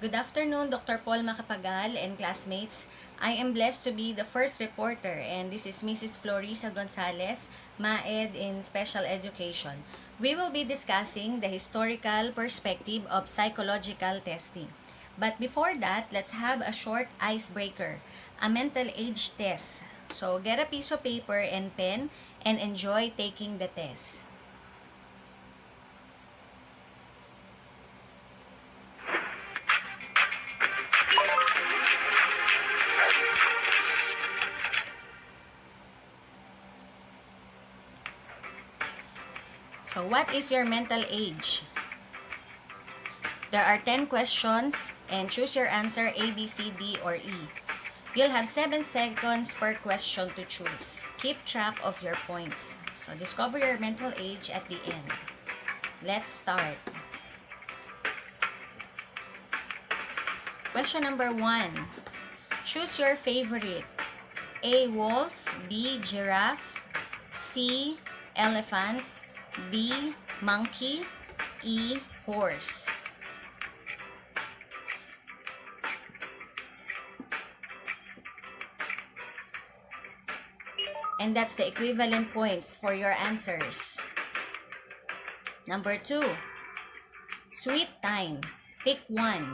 Good afternoon, Dr. Paul Macapagal and classmates. I am blessed to be the first reporter, and this is Mrs. Florisa Gonzalez, MAED in Special Education. We will be discussing the historical perspective of psychological testing. But before that, let's have a short icebreaker, a mental age test. So get a piece of paper and pen and enjoy taking the test. So what is your mental age? There are 10 questions and choose your answer A, B, C, D, or E. You'll have 7 seconds per question to choose. Keep track of your points. So discover your mental age at the end. Let's start. Question number 1. Choose your favorite. A, wolf, B, giraffe, C, elephant, D, monkey, E, horse. And that's the equivalent points for your answers. Number 2. Sweet time. Pick one.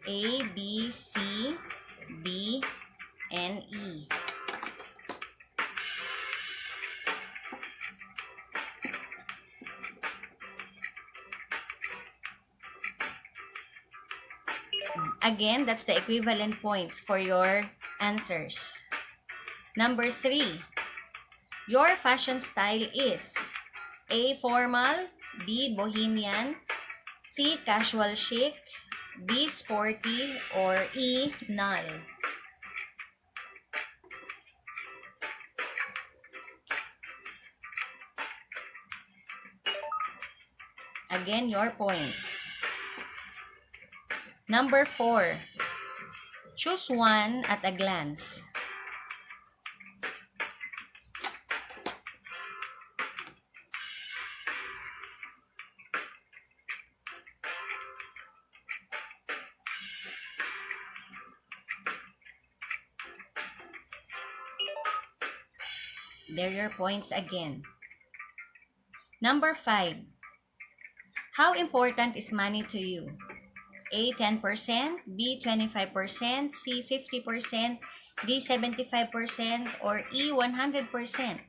A, B, C, D, and E. Again, that's the equivalent points for your answers. Number 3. Your fashion style is A, formal, B, bohemian, C, casual chic, D, sporty, or E, null. Again, your points. Number 4. Choose one at a glance. There are your points again. Number 5. How important is money to you? A, 10%, B, 25%, C, 50%, D, 75%, or E, 100%.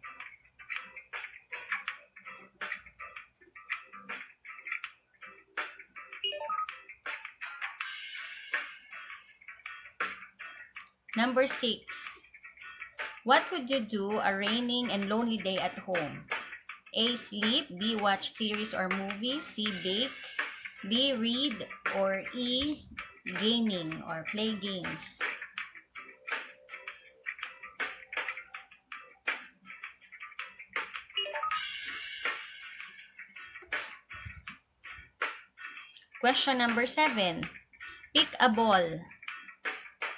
Number 6. What would you do a raining and lonely day at home? A, sleep, B, watch series or movies, C, bake, D, read, or E, gaming or play games. Question number 7. Pick a ball.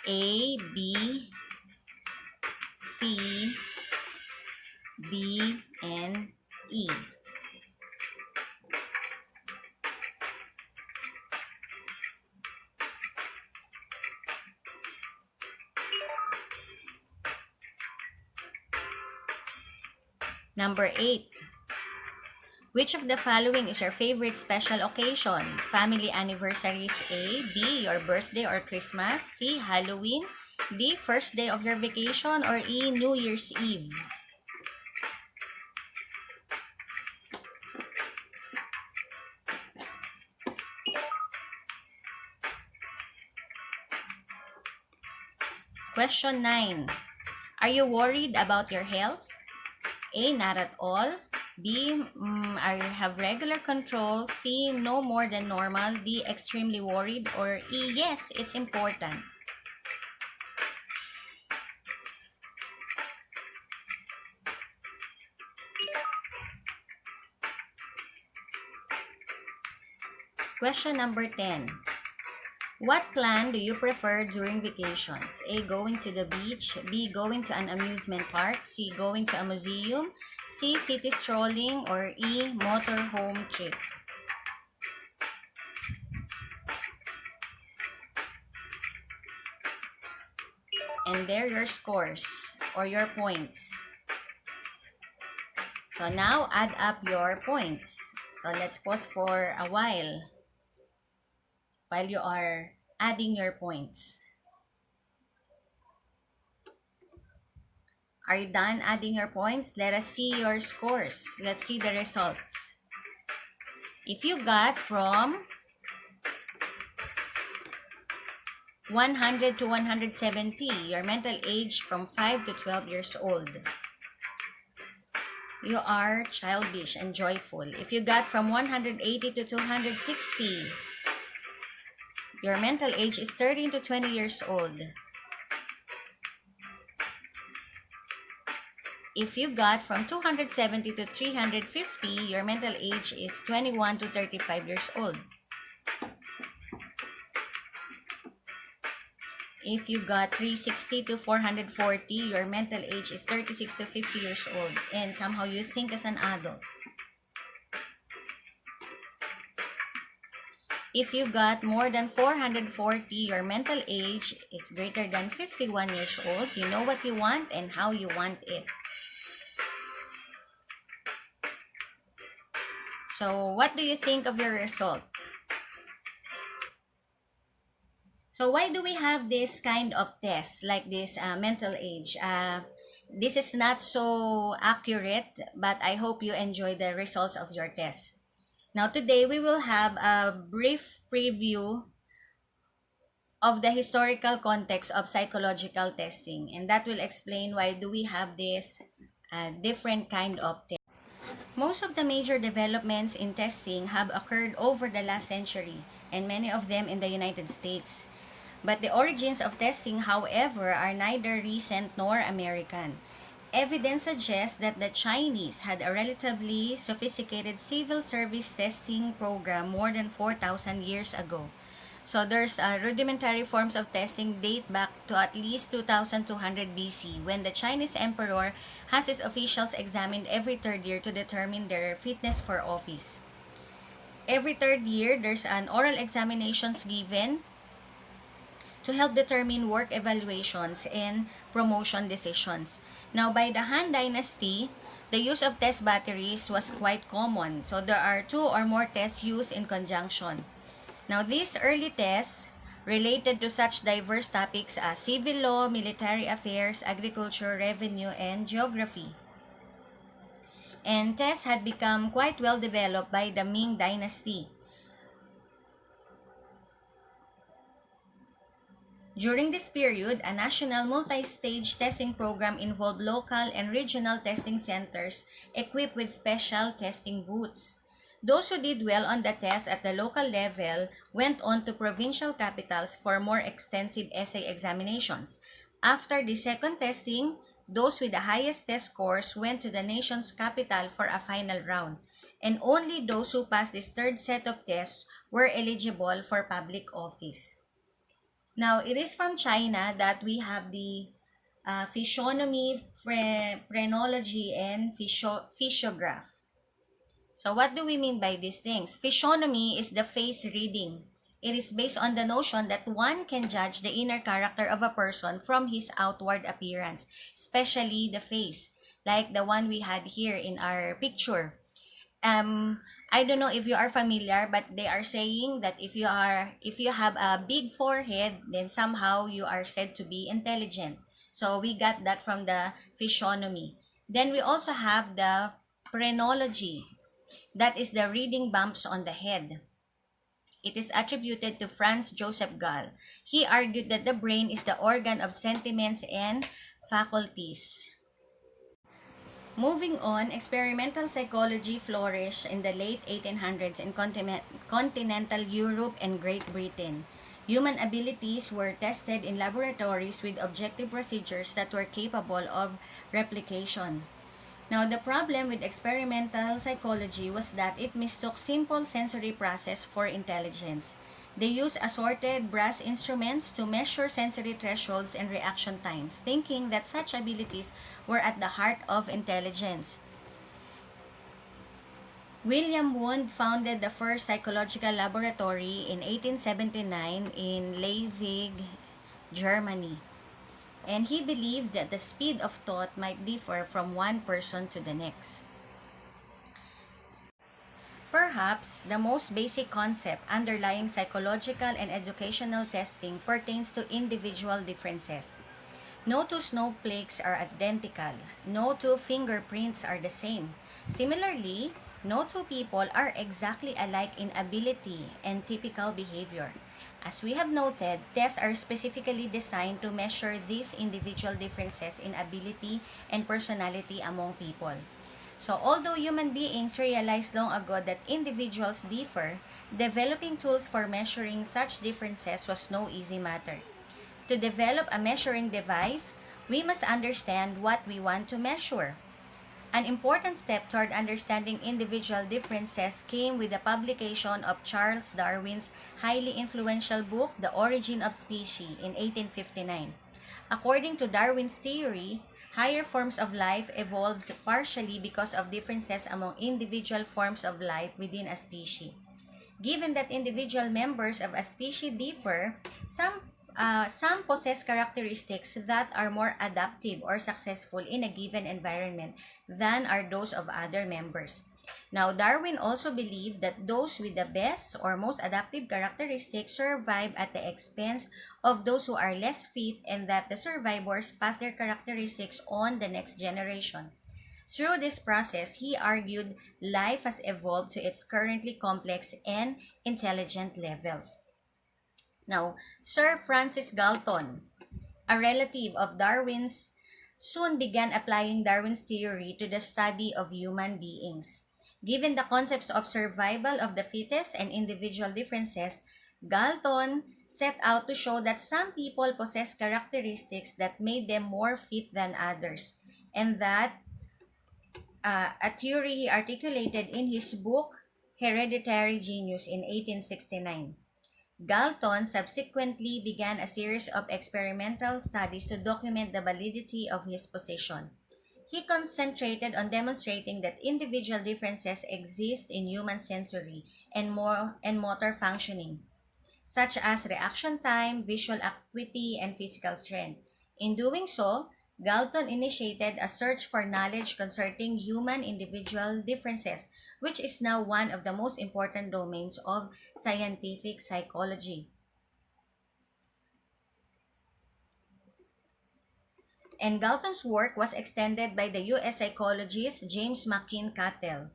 A, B, C, D, and E. Number 8. Which of the following is your favorite special occasion? Family anniversaries A, B, your birthday or Christmas, C, Halloween, D, first day of your vacation, or E, New Year's Eve. Question 9. Are you worried about your health? A, not at all. B, are you have regular control? C, no more than normal. D, extremely worried. Or E, yes, it's important. Question number 10. What plan do you prefer during vacations? A, going to the beach. B, going to an amusement park. C, going to a museum. C, city strolling. Or E, motorhome trip. And there your scores or your points. So now add up your points. So let's pause for a while you are adding your points. Are you done adding your points? Let us see your scores. Let's see the results. If you got from 100 to 170, your mental age from 5 to 12 years old, you are childish and joyful. If you got from 180 to 260, your mental age is 13 to 20 years old. If you got from 270 to 350, your mental age is 21 to 35 years old. If you got 360 to 440, your mental age is 36 to 50 years old. And somehow you think as an adult. If you got more than 440, your mental age is greater than 51 years old. You know what you want and how you want it. So, what do you think of your result? So, why do we have this kind of test, like this mental age? This is not so accurate, but I hope you enjoy the results of your test. Now, today we will have a brief preview of the historical context of psychological testing, and that will explain why do we have this different kind of test. Most of the major developments in testing have occurred over the last century, and many of them in the United States. But the origins of testing, however, are neither recent nor American. Evidence suggests that the Chinese had a relatively sophisticated civil service testing program more than 4,000 years ago. So there's rudimentary forms of testing date back to at least 2200 BC, when the Chinese emperor has his officials examined every third year to determine their fitness for office. Every third year, there's an oral examinations given to help determine work evaluations and promotion decisions. Now, by the Han Dynasty, the use of test batteries was quite common. So there are 2 or more tests used in conjunction. Now, these early tests related to such diverse topics as civil law, military affairs, agriculture, revenue, and geography. And tests had become quite well developed by the Ming Dynasty. During this period, a national multi-stage testing program involved local and regional testing centers equipped with special testing booths. Those who did well on the test at the local level went on to provincial capitals for more extensive essay examinations. After the second testing, those with the highest test scores went to the nation's capital for a final round, and only those who passed this third set of tests were eligible for public office. Now, it is from China that we have the physiognomy, phrenology, and physiograph. So, what do we mean by these things? Physiognomy is the face reading. It is based on the notion that one can judge the inner character of a person from his outward appearance, especially the face, like the one we had here in our picture. I don't know if you are familiar, but they are saying that if you have a big forehead, then somehow you are said to be intelligent. So we got that from the physiognomy. Then we also have the phrenology. That is the reading bumps on the head. It is attributed to Franz Joseph Gall. He argued that the brain is the organ of sentiments and faculties. Moving on, experimental psychology flourished in the late 1800s in continental Europe and Great Britain. Human abilities were tested in laboratories with objective procedures that were capable of replication. Now, the problem with experimental psychology was that it mistook simple sensory process for intelligence. They used assorted brass instruments to measure sensory thresholds and reaction times, thinking that such abilities were at the heart of intelligence. William Wundt founded the first psychological laboratory in 1879 in Leipzig, Germany. and he believed that the speed of thought might differ from one person to the next. Perhaps the most basic concept underlying psychological and educational testing pertains to individual differences. No two snowflakes are identical. No two fingerprints are the same. Similarly, no two people are exactly alike in ability and typical behavior. As we have noted, tests are specifically designed to measure these individual differences in ability and personality among people. So, although human beings realized long ago that individuals differ, developing tools for measuring such differences was no easy matter. To develop a measuring device, we must understand what we want to measure. An important step toward understanding individual differences came with the publication of Charles Darwin's highly influential book, The Origin of Species, in 1859. According to Darwin's theory, higher forms of life evolved partially because of differences among individual forms of life within a species. Given that individual members of a species differ, some possess characteristics that are more adaptive or successful in a given environment than are those of other members. Now, Darwin also believed that those with the best or most adaptive characteristics survive at the expense of those who are less fit, and that the survivors pass their characteristics on the next generation. Through this process, he argued life has evolved to its currently complex and intelligent levels. Now, Sir Francis Galton, a relative of Darwin's, soon began applying Darwin's theory to the study of human beings. Given the concepts of survival of the fittest and individual differences, Galton set out to show that some people possess characteristics that made them more fit than others, and that a theory he articulated in his book Hereditary Genius in 1869. Galton subsequently began a series of experimental studies to document the validity of his position. He concentrated on demonstrating that individual differences exist in human sensory and motor functioning, such as reaction time, visual acuity, and physical strength. In doing so, Galton initiated a search for knowledge concerning human individual differences, which is now one of the most important domains of scientific psychology. And Galton's work was extended by the U.S. psychologist James McKeen Cattell,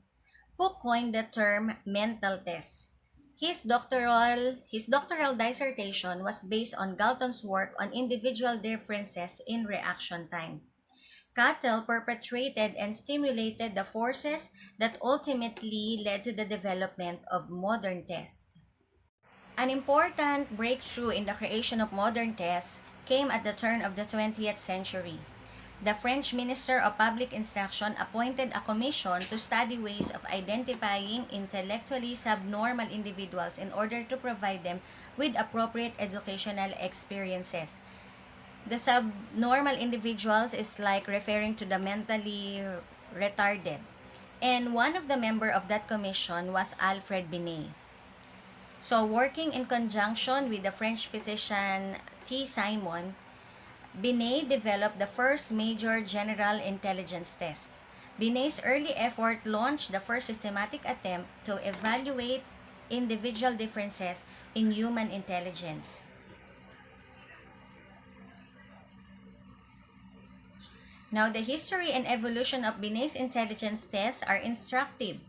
who coined the term mental test. His doctoral dissertation was based on Galton's work on individual differences in reaction time. Cattell perpetrated and stimulated the forces that ultimately led to the development of modern tests. An important breakthrough in the creation of modern tests came at the turn of the 20th century. The French Minister of Public Instruction appointed a commission to study ways of identifying intellectually subnormal individuals in order to provide them with appropriate educational experiences. The subnormal individuals is like referring to the mentally retarded. And one of the member of that commission was Alfred Binet. So, working in conjunction with the French physician T. Simon, Binet developed the first major general intelligence test. Binet's early effort launched the first systematic attempt to evaluate individual differences in human intelligence. Now, the history and evolution of Binet's intelligence tests are instructive.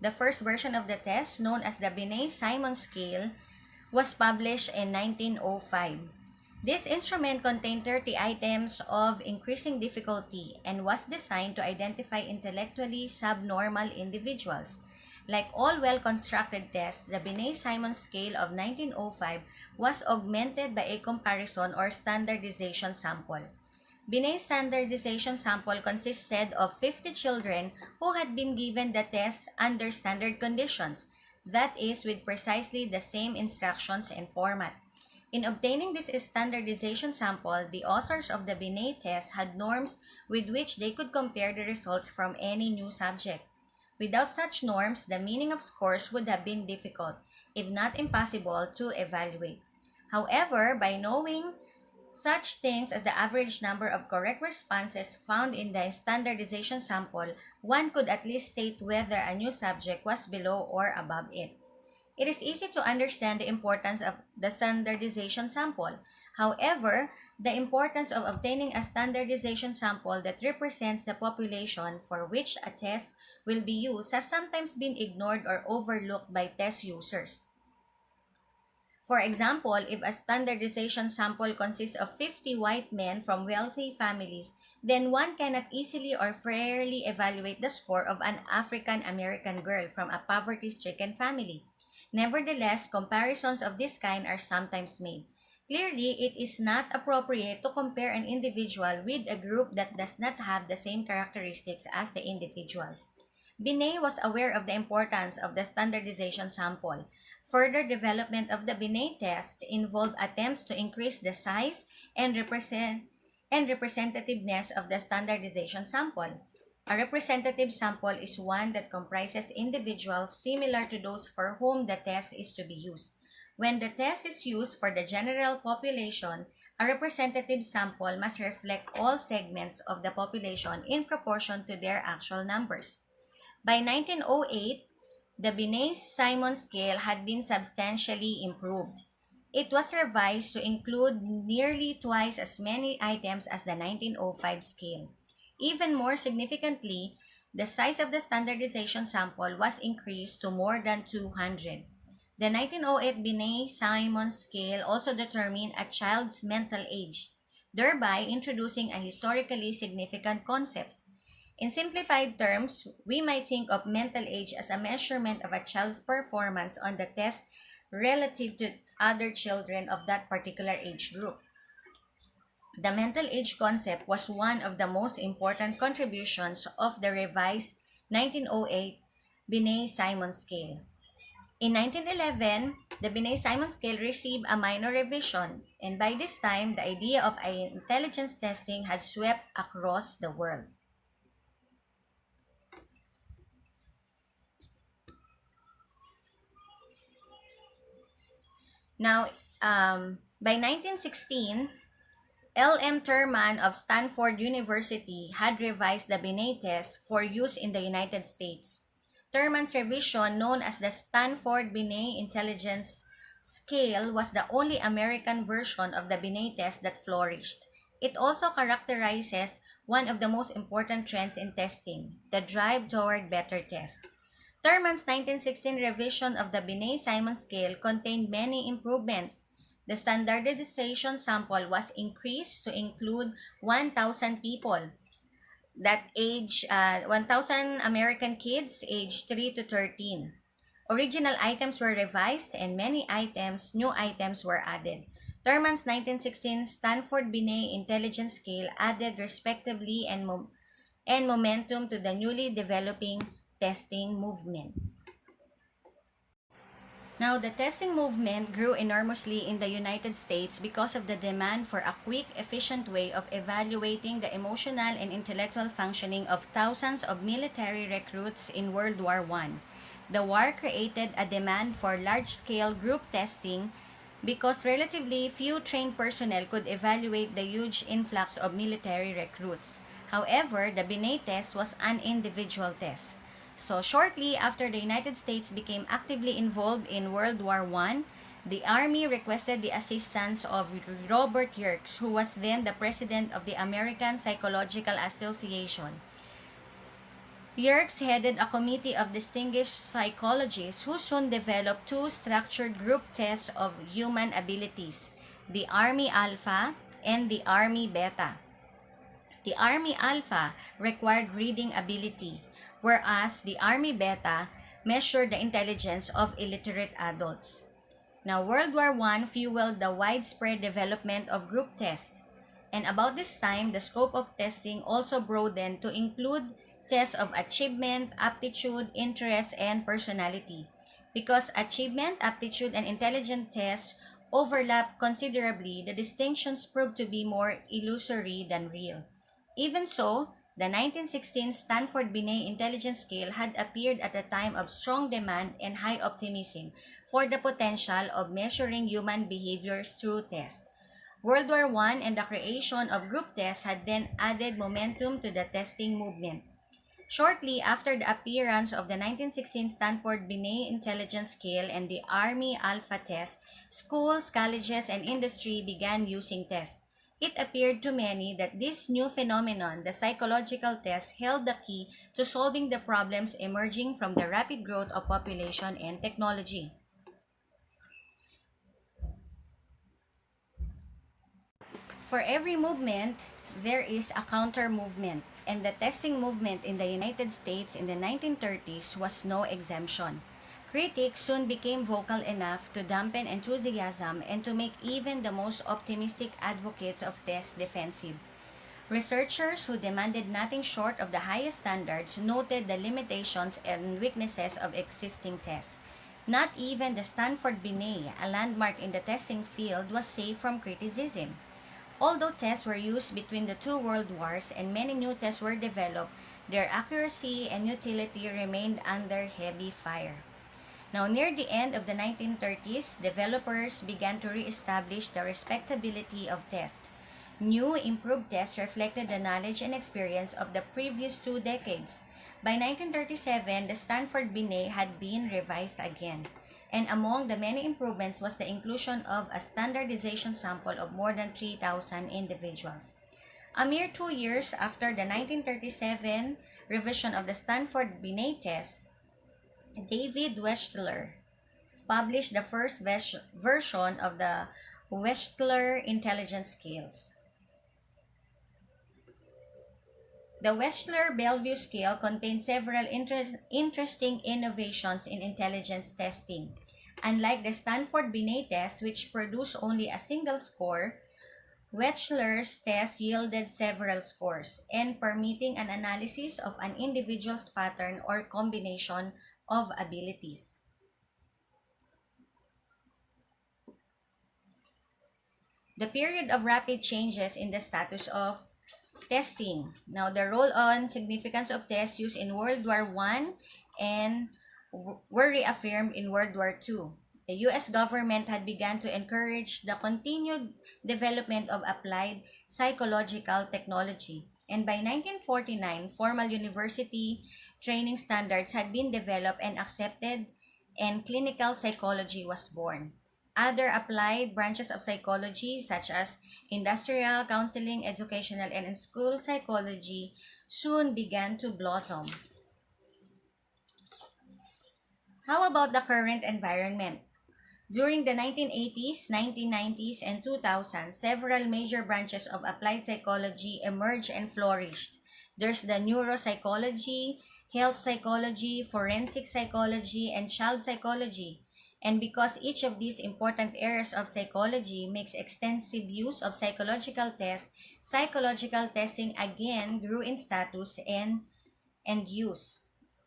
The first version of the test, known as the Binet-Simon scale, was published in 1905. This instrument contained 30 items of increasing difficulty and was designed to identify intellectually subnormal individuals. Like all well-constructed tests, the Binet-Simon scale of 1905 was augmented by a comparison or standardization sample. Binet's standardization sample consisted of 50 children who had been given the test under standard conditions, that is, with precisely the same instructions and format. In obtaining this standardization sample, the authors of the Binet test had norms with which they could compare the results from any new subject. Without such norms, the meaning of scores would have been difficult, if not impossible, to evaluate. However, by knowing Such things as the average number of correct responses found in the standardization sample, one could at least state whether a new subject was below or above it. It is easy to understand the importance of the standardization sample. However, the importance of obtaining a standardization sample that represents the population for which a test will be used has sometimes been ignored or overlooked by test users. For example, if a standardization sample consists of 50 white men from wealthy families, then one cannot easily or fairly evaluate the score of an African American girl from a poverty-stricken family. Nevertheless, comparisons of this kind are sometimes made. Clearly, it is not appropriate to compare an individual with a group that does not have the same characteristics as the individual. Binet was aware of the importance of the standardization sample. Further development of the Binet test involved attempts to increase the size and representativeness of the standardization sample. A representative sample is one that comprises individuals similar to those for whom the test is to be used. When the test is used for the general population, a representative sample must reflect all segments of the population in proportion to their actual numbers. By 1908, the Binet-Simon scale had been substantially improved. It was revised to include nearly twice as many items as the 1905 scale. Even more significantly, the size of the standardization sample was increased to more than 200. The 1908 Binet-Simon scale also determined a child's mental age, thereby introducing a historically significant concept. In simplified terms, we might think of mental age as a measurement of a child's performance on the test relative to other children of that particular age group. The mental age concept was one of the most important contributions of the revised 1908 Binet-Simon scale. In 1911, the Binet-Simon scale received a minor revision, and by this time, the idea of intelligence testing had swept across the world. Now, by 1916, L.M. Thurman of Stanford University had revised the Binet test for use in the United States. Thurman's revision, known as the Stanford Binet Intelligence Scale, was the only American version of the Binet test that flourished. It also characterizes one of the most important trends in testing, the drive toward better tests. Thurman's 1916 revision of the Binet-Simon scale contained many improvements. The standardization sample was increased to include 1,000 people, 1,000 American kids aged 3 to 13. Original items were revised and many new items were added. Thurman's 1916 Stanford Binet Intelligence Scale added respectively and momentum to the newly developing testing movement. Now, the testing movement grew enormously in the United States because of the demand for a quick, efficient way of evaluating the emotional and intellectual functioning of thousands of military recruits in World War I. The war created a demand for large-scale group testing because relatively few trained personnel could evaluate the huge influx of military recruits. However, the Binet test was an individual test. So shortly after the United States became actively involved in World War I, the Army requested the assistance of Robert Yerkes, who was then the president of the American Psychological Association. Yerkes headed a committee of distinguished psychologists who soon developed two structured group tests of human abilities, the Army Alpha and the Army Beta. The Army Alpha required reading ability, whereas the Army Beta measured the intelligence of illiterate adults. Now, World War I fueled the widespread development of group tests, and about this time, the scope of testing also broadened to include tests of achievement, aptitude, interest, and personality. Because achievement, aptitude, and intelligence tests overlap considerably, the distinctions proved to be more illusory than real. Even so, the 1916 Stanford Binet Intelligence Scale had appeared at a time of strong demand and high optimism for the potential of measuring human behavior through tests. World War I and the creation of group tests had then added momentum to the testing movement. Shortly after the appearance of the 1916 Stanford Binet Intelligence Scale and the Army Alpha Test, schools, colleges, and industry began using tests. It appeared to many that this new phenomenon, the psychological test, held the key to solving the problems emerging from the rapid growth of population and technology. For every movement, there is a counter movement, and the testing movement in the United States in the 1930s was no exemption. Critics soon became vocal enough to dampen enthusiasm and to make even the most optimistic advocates of tests defensive. Researchers who demanded nothing short of the highest standards noted the limitations and weaknesses of existing tests. Not even the Stanford Binet, a landmark in the testing field, was safe from criticism. Although tests were used between the two world wars and many new tests were developed, their accuracy and utility remained under heavy fire. Now, near the end of the 1930s, developers began to re-establish the respectability of tests. New, improved tests reflected the knowledge and experience of the previous 2 decades. By 1937, the Stanford Binet had been revised again, and among the many improvements was the inclusion of a standardization sample of more than 3,000 individuals. A mere 2 years after the 1937 revision of the Stanford Binet test, David Wechsler published the first version of the Wechsler Intelligence Scales. The Wechsler-Bellevue scale contains several interesting innovations in intelligence testing. Unlike the Stanford Binet test, which produced only a single score, Wechsler's test yielded several scores, and permitting an analysis of an individual's pattern or combination of abilities. The period of rapid changes in the status of testing. Now, the role and significance of tests used in World War I and were reaffirmed in World War II. The U.S. government had begun to encourage the continued development of applied psychological technology. And by 1949, formal university training standards had been developed and accepted, and clinical psychology was born. Other applied branches of psychology, such as industrial, counseling, educational, and school psychology, soon began to blossom. How about the current environment? During the 1980s, 1990s, and 2000s, several major branches of applied psychology emerged and flourished. There's the neuropsychology, health psychology, forensic psychology, and child psychology. And because each of these important areas of psychology makes extensive use of psychological tests, psychological testing again grew in status and use.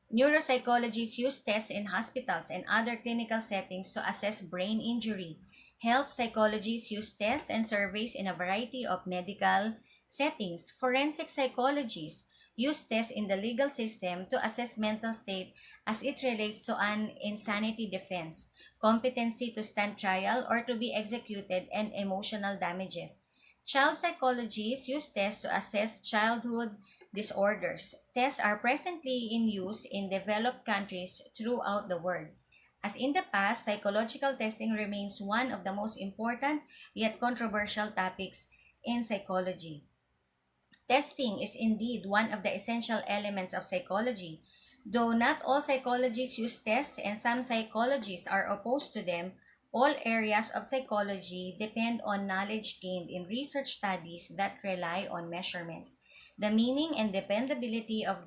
Neuropsychologists use tests in hospitals and other clinical settings to assess brain injury. Health psychologists use tests and surveys in a variety of medical settings. Forensic psychologists use tests in the legal system to assess mental state as it relates to an insanity defense, competency to stand trial or to be executed, and emotional damages. Child psychologists use tests to assess childhood disorders. Tests are presently in use in developed countries throughout the world. As in the past, psychological testing remains one of the most important yet controversial topics in psychology. Testing is indeed one of the essential elements of psychology. Though not all psychologists use tests and some psychologists are opposed to them, all areas of psychology depend on knowledge gained in research studies that rely on measurements. The meaning and dependability of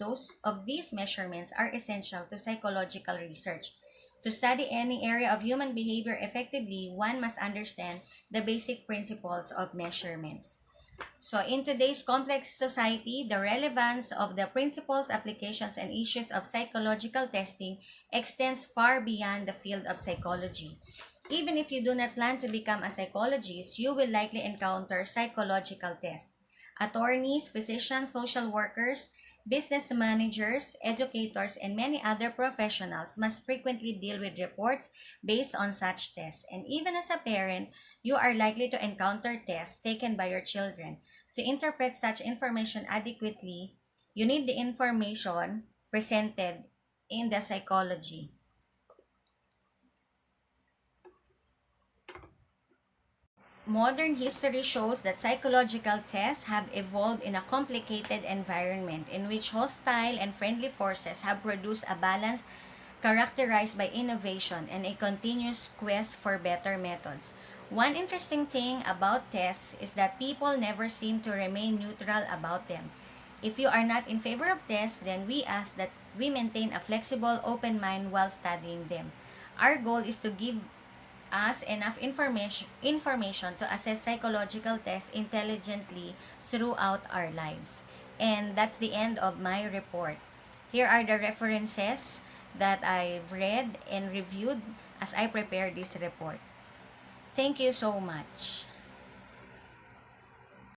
these measurements are essential to psychological research. To study any area of human behavior effectively, one must understand the basic principles of measurements. So, in today's complex society, the relevance of the principles, applications, and issues of psychological testing extends far beyond the field of psychology. Even if you do not plan to become a psychologist, you will likely encounter psychological tests. Attorneys, physicians, social workers, Business managers, educators, and many other professionals must frequently deal with reports based on such tests. And even as a parent, you are likely to encounter tests taken by your children. To interpret such information adequately, you need the information presented in the psychology. Modern history shows that psychological tests have evolved in a complicated environment in which hostile and friendly forces have produced a balance characterized by innovation and a continuous quest for better methods. One interesting thing about tests is that people never seem to remain neutral about them. If you are not in favor of tests, then we ask that we maintain a flexible, open mind while studying them. Our goal is to give us enough information to assess psychological tests intelligently throughout our lives. And that's the end of my report. Here are the references that I've read and reviewed as I prepared this report. Thank you so much.